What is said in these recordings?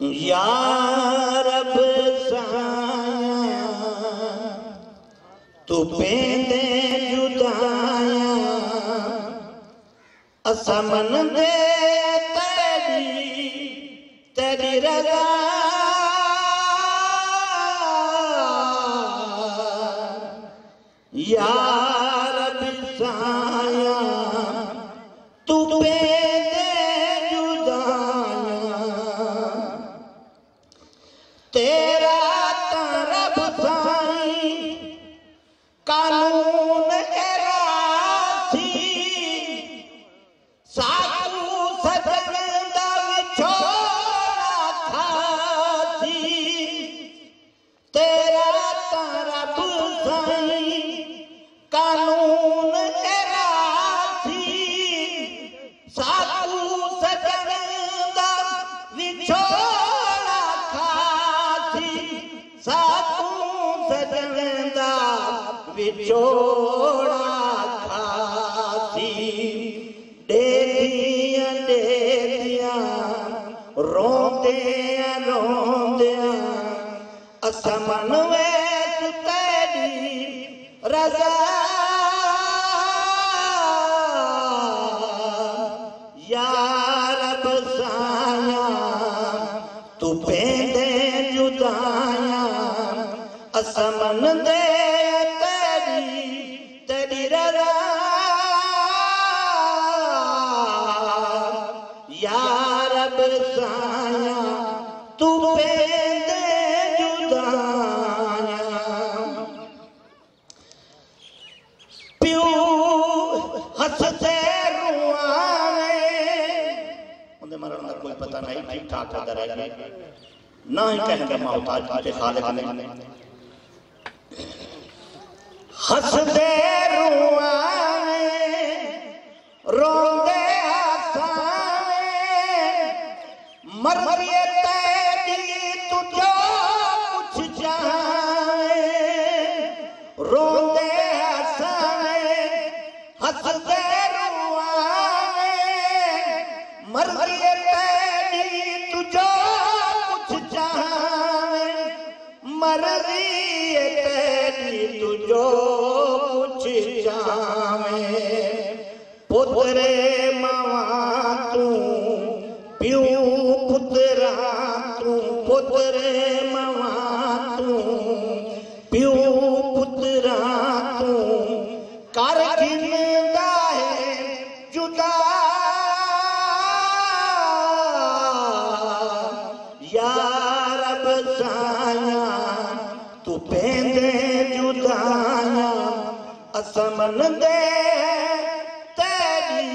या रब साया तू पेंदे जुदाया असा मन दे तेरी रजा या रब साया तू पेंदे जुदाया तेरा रब साई कानून एरासी साधु सजन दा विछोड़ा खासी तेरा रब साई कानून एरासी साधु सजन दा विछोड़ा खासी साधु सजन दा विछोड़ा खासी डेदियां डेदियां रोंदियां रोंदियां असा मन वेच तेरी रजा या रब साया तू पेंदे जुदाया असा मन दे तेरी रजा या रब साया तू पेंदे जुदाया प्यू हंसदे रुआवे उन्हें मरण का कोई पता नहीं ठीक ठाक होता रहेगा ना ही कहेंगे मोहताज के खालिक ने हंसदे रुआवे रोंदे हसावे मर्ज़ी तेरी तू जो कुछ चाहे रोंदे हसावे हंसदे रुआवे मर्ज़ी तेरी तू जो कुछ चाहे मर्ज़ी तेरी तू जो कुछ चाहे पुत्रे मावा तू प्यू पुत्रा तू पुत्रे मावा तू प्यू पुत्रा तू कर घिनदा है जुदा या रब साया तू पेंदे जुदाया असा मन दे तेरी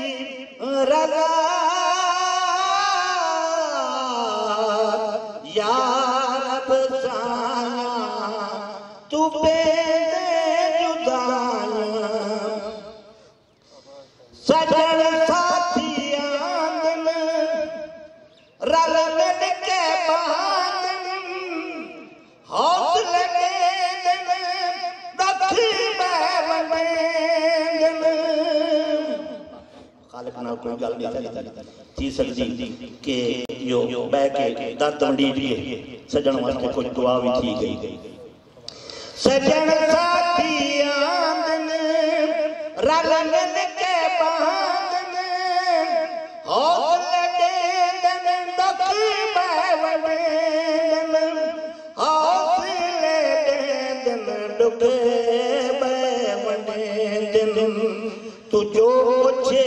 रजा या रब साया तू पेंदे जुदाया सजन साथी आंदन रल मिल के बांधन हौसले खालिक नाल कोई गल नहीं थी सकती कि यो बह के दर्द वंडीजिए सजन वास्ते कोई दुआ भी थी गई सजन साथी आंदन रल मिल के बांधन हौसले देन दुख बहवन हौसले देन दुख बहवन तू जो छे